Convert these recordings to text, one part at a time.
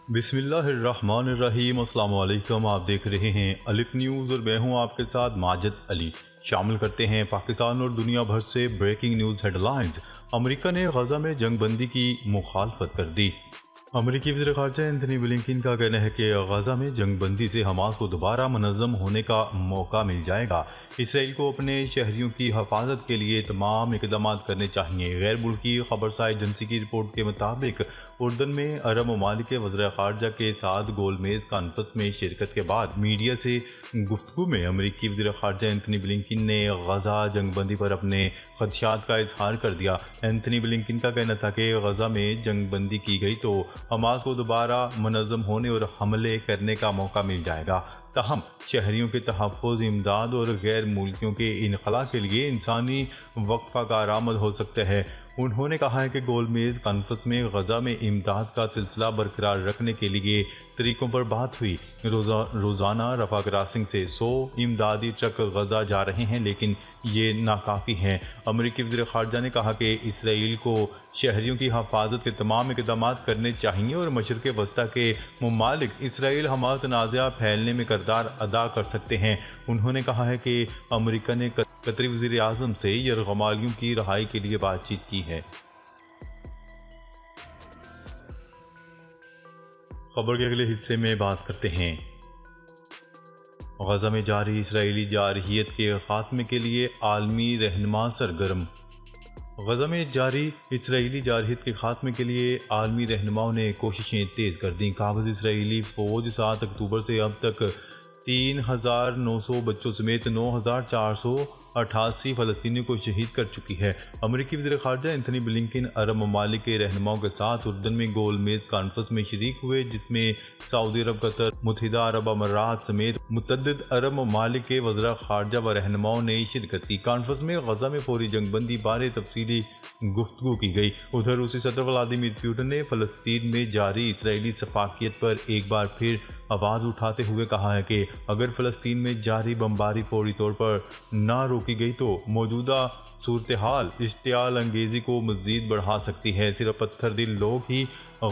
بسم اللہ الرحمن الرحیم۔ السلام علیکم، آپ دیکھ رہے ہیں الف نیوز اور میں ہوں آپ کے ساتھ ماجد علی۔ شامل کرتے ہیں پاکستان اور دنیا بھر سے بریکنگ نیوز ہیڈ لائنز۔ امریکہ نے غزہ میں جنگ بندی کی مخالفت کر دی۔ امریکی وزیر خارجہ اینتھنی بلنکن کا کہنا ہے کہ غزہ میں جنگ بندی سے حماس کو دوبارہ منظم ہونے کا موقع مل جائے گا۔ اسرائیل کو اپنے شہریوں کی حفاظت کے لیے تمام اقدامات کرنے چاہیے۔ غیر ملکی خبرساز ایجنسی کی رپورٹ کے مطابق اردن میں عرب ممالک کے وزراء خارجہ کے ساتھ گول میز کانفرنس میں شرکت کے بعد میڈیا سے گفتگو میں امریکی وزیر خارجہ اینتھنی بلنکن نے غزہ جنگ بندی پر اپنے خدشات کا اظہار کر دیا۔ اینتھنی بلنکن کا کہنا تھا کہ غزہ میں جنگ بندی کی گئی تو حماس کو دوبارہ منظم ہونے اور حملے کرنے کا موقع مل جائے گا، تاہم شہریوں کے تحفظ، امداد اور غیر ملکیوں کے انخلاء کے لیے انسانی وقفہ کارآمد ہو سکتا ہے۔ انہوں نے کہا ہے کہ گول میز کانفرنس میں غزہ میں امداد کا سلسلہ برقرار رکھنے کے لیے طریقوں پر بات ہوئی۔ روزانہ رفح کراسنگ سے 100 امدادی ٹرک غزہ جا رہے ہیں، لیکن یہ ناکافی ہیں۔ امریکی وزیر خارجہ نے کہا کہ اسرائیل کو شہریوں کی حفاظت کے تمام اقدامات کرنے چاہیے اور مشرق وسطیٰ کے ممالک اسرائیل حماس تنازعہ پھیلنے میں کردار ادا کر سکتے ہیں۔ انہوں نے کہا ہے کہ امریکہ نے قطری وزیر اعظم سے یرغمالیوں کی رہائی کے لیے بات چیت کی ہے۔ خبر کے اگلے حصے میں بات کرتے ہیں غزہ میں جاری اسرائیلی جارحیت کے خاتمے کے لیے عالمی رہنما سرگرم۔ غزہ میں جاری اسرائیلی جارحیت کے خاتمے کے لیے عالمی رہنماؤں نے کوششیں تیز کر دیں۔ قابض اسرائیلی فوج 7 اکتوبر سے اب تک 3,900 بچوں سمیت 9,488 فلسطینیوں کو شہید کر چکی ہے۔ امریکی وزیر خارجہ اینتھنی بلنکن عرب ممالک کے رہنماؤں کے ساتھ اردن میں گول میز کانفرنس میں شریک ہوئے، جس میں سعودی عرب، قطر، متحدہ عرب امارات سمیت متعدد عرب ممالک کے وزراء خارجہ و رہنماؤں نے شرکت کی۔ کانفرنس میں غزہ میں فوری جنگ بندی بارے تفصیلی گفتگو کی گئی۔ ادھر روسی صدر ولادیمیر پوٹن نے فلسطین میں جاری اسرائیلی سفاکیت پر ایک بار پھر آواز اٹھاتے ہوئے کہا ہے کہ اگر فلسطین میں جاری بمباری فوری طور پر نہ روکی گئی تو موجودہ صورتحال اشتعال انگیزی کو مزید بڑھا سکتی ہے۔ صرف پتھر دل لوگ ہی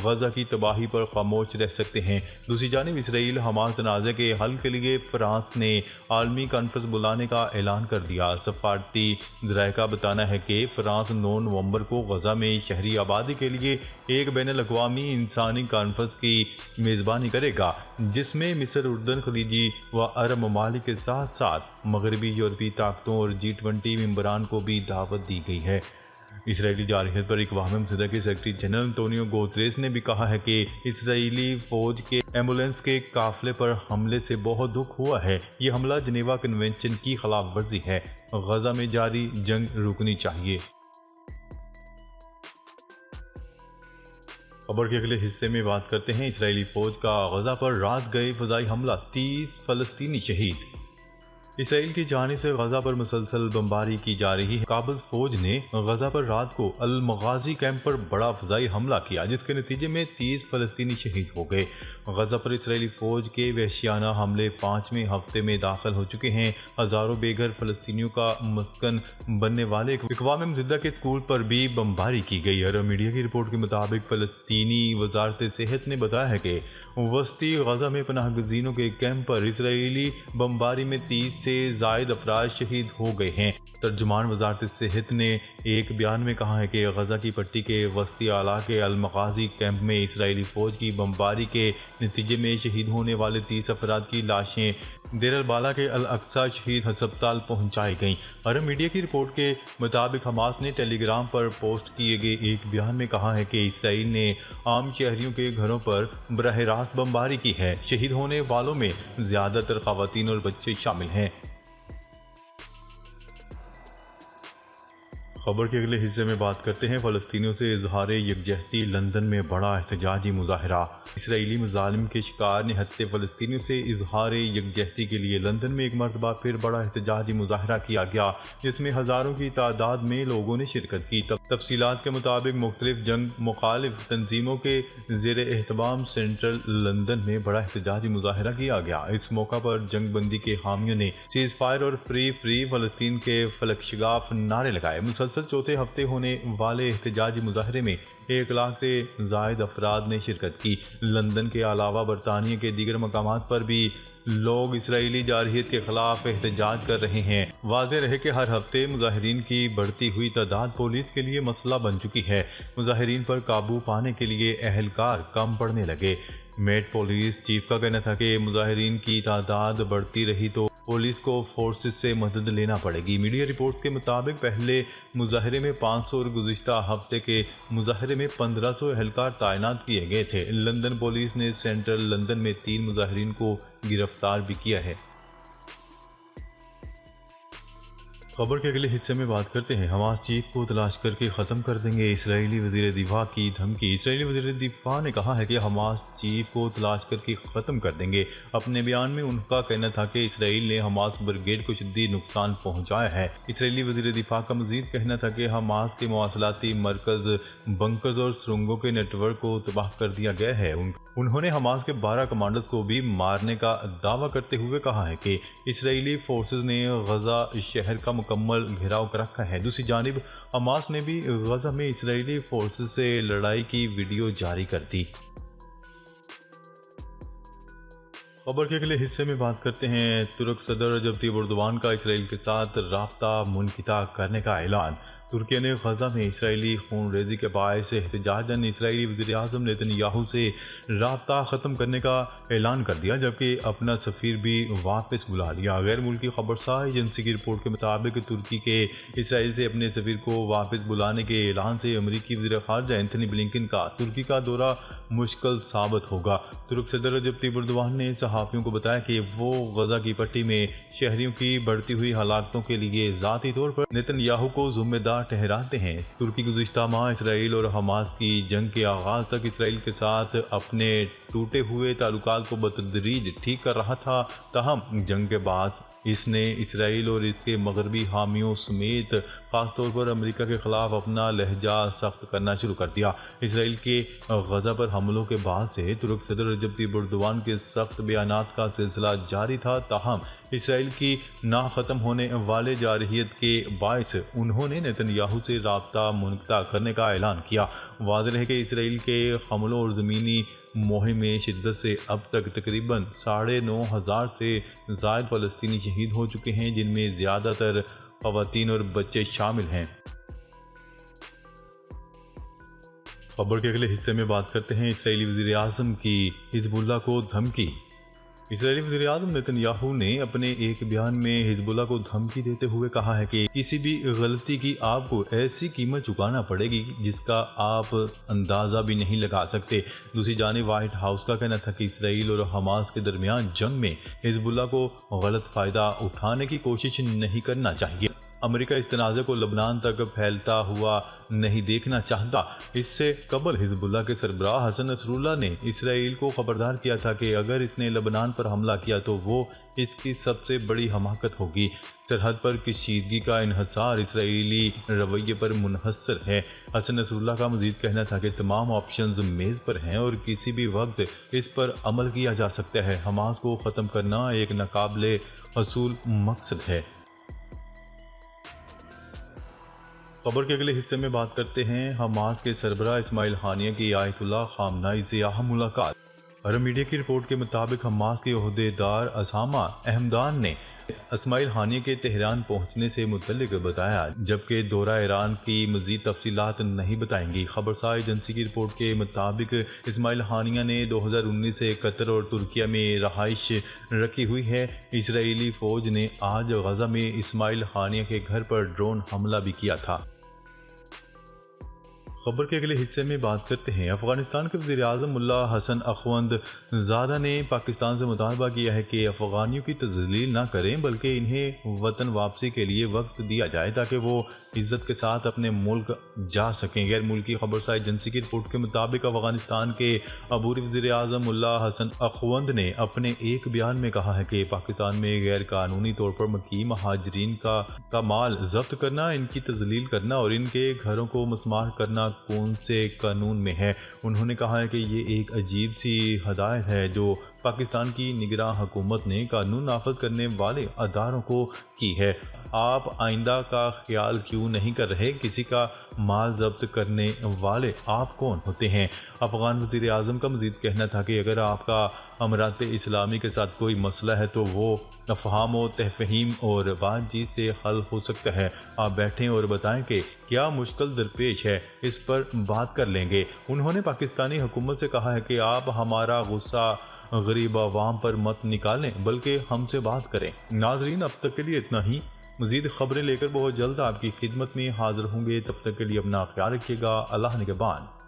غزہ کی تباہی پر خاموش رہ سکتے ہیں۔ دوسری جانب اسرائیل حماس تنازع کے حل کے لیے فرانس نے عالمی کانفرنس بلانے کا اعلان کر دیا۔ سفارتی ذرائع کا بتانا ہے کہ فرانس 9 نومبر کو غزہ میں شہری آبادی کے لیے ایک بین الاقوامی انسانی کانفرنس کی میزبانی کرے گا، جس میں مصر، اردن، خلیجی و عرب ممالک کے ساتھ ساتھ مغربی یورپی طاقتوں اور G20 ممبران کو بھی دعوت دی گئی ہے۔ اسرائیلی جارحیت پر اقوام متحدہ کے سیکرٹری جنرل انتونیو گوتریس نے بھی کہا ہے کہ اسرائیلی فوج کے ایمبولینس کے قافلے پر حملے سے بہت دکھ ہوا ہے۔ یہ حملہ جنیوا کنونشن کی خلاف ورزی ہے۔ غزہ میں جاری جنگ رکنی چاہیے۔ خبر کے اگلے حصے میں بات کرتے ہیں اسرائیلی فوج کا غزہ پر رات گئے فضائی حملہ، 30 فلسطینی شہید۔ اسرائیل کی جانب سے غزہ پر مسلسل بمباری کی جا رہی ہے۔ قابض فوج نے غزہ پر رات کو المغازی کیمپ پر بڑا فضائی حملہ کیا، جس کے نتیجے میں 30 فلسطینی شہید ہو گئے۔ غزہ پر اسرائیلی فوج کے وحشیانہ حملے 5ویں ہفتے میں داخل ہو چکے ہیں۔ ہزاروں بے گھر فلسطینیوں کا مسکن بننے والے اقوام متحدہ کے اسکول پر بھی بمباری کی گئی۔ عرب میڈیا کی رپورٹ کے مطابق فلسطینی وزارت صحت نے بتایا ہے کہ وسطی غزہ میں پناہ گزینوں کے کیمپ پر اسرائیلی بمباری میں 30 سے زائد افراد شہید ہو گئے ہیں۔ ترجمان وزارت صحت نے ایک بیان میں کہا ہے کہ غزہ کی پٹی کے وسطی علاقے المغازی کیمپ میں اسرائیلی فوج کی بمباری کے نتیجے میں شہید ہونے والے 30 افراد کی لاشیں دیر البالہ کے الاقصی شہید ہسپتال پہنچائی گئیں۔ عرب میڈیا کی رپورٹ کے مطابق حماس نے ٹیلی گرام پر پوسٹ کیے گئے ایک بیان میں کہا ہے کہ اسرائیل نے عام شہریوں کے گھروں پر براہ راست بمباری کی ہے۔ شہید ہونے والوں میں زیادہ تر خواتین اور بچے شامل ہیں۔ خبر کے اگلے حصے میں بات کرتے ہیں فلسطینیوں سے اظہار یکجہتی، لندن میں بڑا احتجاجی مظاہرہ۔ اسرائیلی مظالم کے شکار نہتے فلسطینیوں سے اظہار یکجہتی کے لیے لندن میں ایک مرتبہ پھر بڑا احتجاجی مظاہرہ کیا گیا، جس میں ہزاروں کی تعداد میں لوگوں نے شرکت کی۔ تفصیلات کے مطابق مختلف جنگ مخالف تنظیموں کے زیر اہتمام سینٹرل لندن میں بڑا احتجاجی مظاہرہ کیا گیا۔ اس موقع پر جنگ بندی کے حامیوں نے سیز فائر اور فری فلسطین کے فلک شگاف نعرے لگائے۔ مسلسل مسلسل چوتھے ہفتے ہونے والے احتجاجی مظاہرے میں 1 لاکھ سے زائد افراد نے شرکت کی۔ لندن کے علاوہ برطانیہ کے دیگر مقامات پر بھی لوگ اسرائیلی جارحیت کے خلاف احتجاج کر رہے ہیں۔ واضح رہے کہ ہر ہفتے مظاہرین کی بڑھتی ہوئی تعداد پولیس کے لیے مسئلہ بن چکی ہے۔ مظاہرین پر قابو پانے کے لیے اہلکار کم پڑنے لگے۔ میٹ پولیس چیف کا کہنا تھا کہ مظاہرین کی تعداد بڑھتی رہی تو پولیس کو فورسز سے مدد لینا پڑے گی۔ میڈیا رپورٹس کے مطابق پہلے مظاہرے میں 500 اور گزشتہ ہفتے کے مظاہرے میں 1500 اہلکار تعینات کیے گئے تھے۔ لندن پولیس نے سینٹرل لندن میں 3 مظاہرین کو گرفتار بھی کیا ہے۔ خبر کے اگلے حصے میں بات کرتے ہیں۔ حماس چیف کو تلاش کر کے ختم کر دیں گے، اسرائیلی وزیر دفاع کی دھمکی۔ اسرائیلی وزیر دفاع نے کہا ہے کہ حماس چیف کو تلاش کر کے ختم کر دیں گے۔ اپنے بیان میں ان کا کہنا تھا کہ اسرائیل نے حماس بریگیڈ کو شدید نقصان پہنچایا ہے۔ اسرائیلی وزیر دفاع کا مزید کہنا تھا کہ حماس کے مواصلاتی مرکز، بنکرز اور سرنگوں کے نیٹ ورک کو تباہ کر دیا گیا ہے۔ انہوں نے حماس کے 12 کمانڈرز کو بھی مارنے کا دعویٰ کرتے ہوئے کہا ہے کہ اسرائیلی فورسز نے غزہ شہر کا مکمل گھیراؤ کر رکھا ہے۔ دوسری جانب حماس نے بھی غزہ میں اسرائیلی فورسز سے لڑائی کی ویڈیو جاری کر دی۔ خبر کے اگلے حصے میں بات کرتے ہیں۔ ترک صدر رجب طیب ایردوان کا اسرائیل کے ساتھ رابطہ منقطع کرنے کا اعلان۔ ترکیہ نے غزہ میں اسرائیلی خون ریزی کے باعث احتجاجاً اسرائیلی وزیر اعظم نیتن یاہو سے رابطہ ختم کرنے کا اعلان کر دیا، جبکہ اپنا سفیر بھی واپس بلا لیا۔ غیر ملکی خبرساز ایجنسی کی رپورٹ کے مطابق ترکی کے اسرائیل سے اپنے سفیر کو واپس بلانے کے اعلان سے امریکی وزیر خارجہ اینتھنی بلنکن کا ترکی کا دورہ مشکل ثابت ہوگا۔ ترک صدر رجب طیب ایردوان نے صحافیوں کو بتایا کہ وہ غزہ کی پٹی میں شہریوں کی بڑھتی ہوئی ہلاکتوں کے لیے ذاتی طور پر نیتن یاہو کو ذمہ دار ٹھہراتے ہیں۔ ترکی گزشتہ ماہ اسرائیل اور حماس کی جنگ کے آغاز تک اسرائیل کے ساتھ اپنے ٹوٹے ہوئے تعلقات کو بتدریج ٹھیک کر رہا تھا، تاہم جنگ کے بعد اس نے اسرائیل اور اس کے مغربی حامیوں سمیت خاص طور پر امریکہ کے خلاف اپنا لہجہ سخت کرنا شروع کر دیا۔ اسرائیل کے غزہ پر حملوں کے بعد سے ترک صدر رجب طیب ایردوان کے سخت بیانات کا سلسلہ جاری تھا، تاہم اسرائیل کی نہ ختم ہونے والے جارحیت کے باعث انہوں نے نیتن یاہو سے رابطہ منقطع کرنے کا اعلان کیا۔ واضح ہے کہ اسرائیل کے حملوں اور زمینی مہم میں شدت سے اب تک تقریباً 9,500 سے زائد فلسطینی شہید ہو چکے ہیں، جن میں زیادہ تر خواتین اور بچے شامل ہیں۔ خبر کے اگلے حصے میں بات کرتے ہیں۔ اسرائیلی وزیر اعظم کی حزب اللہ کو دھمکی۔ اسرائیلی وزیر اعظم نیتن یاہو نے اپنے ایک بیان میں حزب اللہ کو دھمکی دیتے ہوئے کہا ہے کہ کسی بھی غلطی کی آپ کو ایسی قیمت چکانا پڑے گی جس کا آپ اندازہ بھی نہیں لگا سکتے۔ دوسری جانب وائٹ ہاؤس کا کہنا تھا کہ اسرائیل اور حماس کے درمیان جنگ میں حزب اللہ کو غلط فائدہ اٹھانے کی کوشش نہیں کرنا چاہیے۔ امریکہ اس تنازع کو لبنان تک پھیلتا ہوا نہیں دیکھنا چاہتا۔ اس سے قبل حزب اللہ کے سربراہ حسن نصر اللہ نے اسرائیل کو خبردار کیا تھا کہ اگر اس نے لبنان پر حملہ کیا تو وہ اس کی سب سے بڑی حماقت ہوگی۔ سرحد پر کشیدگی کا انحصار اسرائیلی رویے پر منحصر ہے۔ حسن نصر اللہ کا مزید کہنا تھا کہ تمام آپشنز میز پر ہیں اور کسی بھی وقت اس پر عمل کیا جا سکتا ہے۔ حماس کو ختم کرنا ایک ناقابل حصول مقصد ہے۔ خبر کے اگلے حصے میں بات کرتے ہیں۔ حماس کے سربراہ اسماعیل ہانیہ کی آیت اللہ خامنائی سے اہم ملاقات۔ عرب میڈیا کی رپورٹ کے مطابق حماس کے عہدیدار اسامہ احمدان نے اسماعیل ہانیہ کے تہران پہنچنے سے متعلق بتایا، جبکہ دورہ ایران کی مزید تفصیلات نہیں بتائیں گی۔ خبرساز ایجنسی کی رپورٹ کے مطابق اسماعیل ہانیہ نے 2019 سے قطر اور ترکیہ میں رہائش رکھی ہوئی ہے۔ اسرائیلی فوج نے آج غزہ میں اسماعیل ہانیہ کے گھر پر ڈرون حملہ بھی کیا تھا۔ خبر کے اگلے حصے میں بات کرتے ہیں۔ افغانستان کے وزیر اعظم ملا حسن اخوند زادہ نے پاکستان سے مطالبہ کیا ہے کہ افغانیوں کی تذلیل نہ کریں بلکہ انہیں وطن واپسی کے لیے وقت دیا جائے تاکہ وہ عزت کے ساتھ اپنے ملک جا سکیں۔ غیر ملکی خبرساز ایجنسی کی رپورٹ کے مطابق افغانستان کے عبوری وزیر اعظم ملا حسن اخوند نے اپنے ایک بیان میں کہا ہے کہ پاکستان میں غیر قانونی طور پر مقیم مہاجرین کا مال ضبط کرنا، ان کی تذلیل کرنا اور ان کے گھروں کو مسمار کرنا کون سے قانون میں ہے۔ انہوں نے کہا ہے کہ یہ ایک عجیب سی ہدایت ہے جو پاکستان کی نگراں حکومت نے قانون نافذ کرنے والے اداروں کو کی ہے۔ آپ آئندہ کا خیال کیوں نہیں کر رہے؟ کسی کا مال ضبط کرنے والے آپ کون ہوتے ہیں؟ افغان وزیر اعظم کا مزید کہنا تھا کہ اگر آپ کا امارات اسلامی کے ساتھ کوئی مسئلہ ہے تو وہ افہام و تفہیم اور بات چیت سے حل ہو سکتا ہے۔ آپ بیٹھیں اور بتائیں کہ کیا مشکل درپیش ہے، اس پر بات کر لیں گے۔ انہوں نے پاکستانی حکومت سے کہا ہے کہ آپ ہمارا غصہ غریب عوام پر مت نکالیں بلکہ ہم سے بات کریں۔ ناظرین، اب تک کے لیے اتنا ہی۔ مزید خبریں لے کر بہت جلد آپ کی خدمت میں حاضر ہوں گے۔ تب تک کے لیے اپنا خیال رکھیے گا۔ اللہ نگہبان۔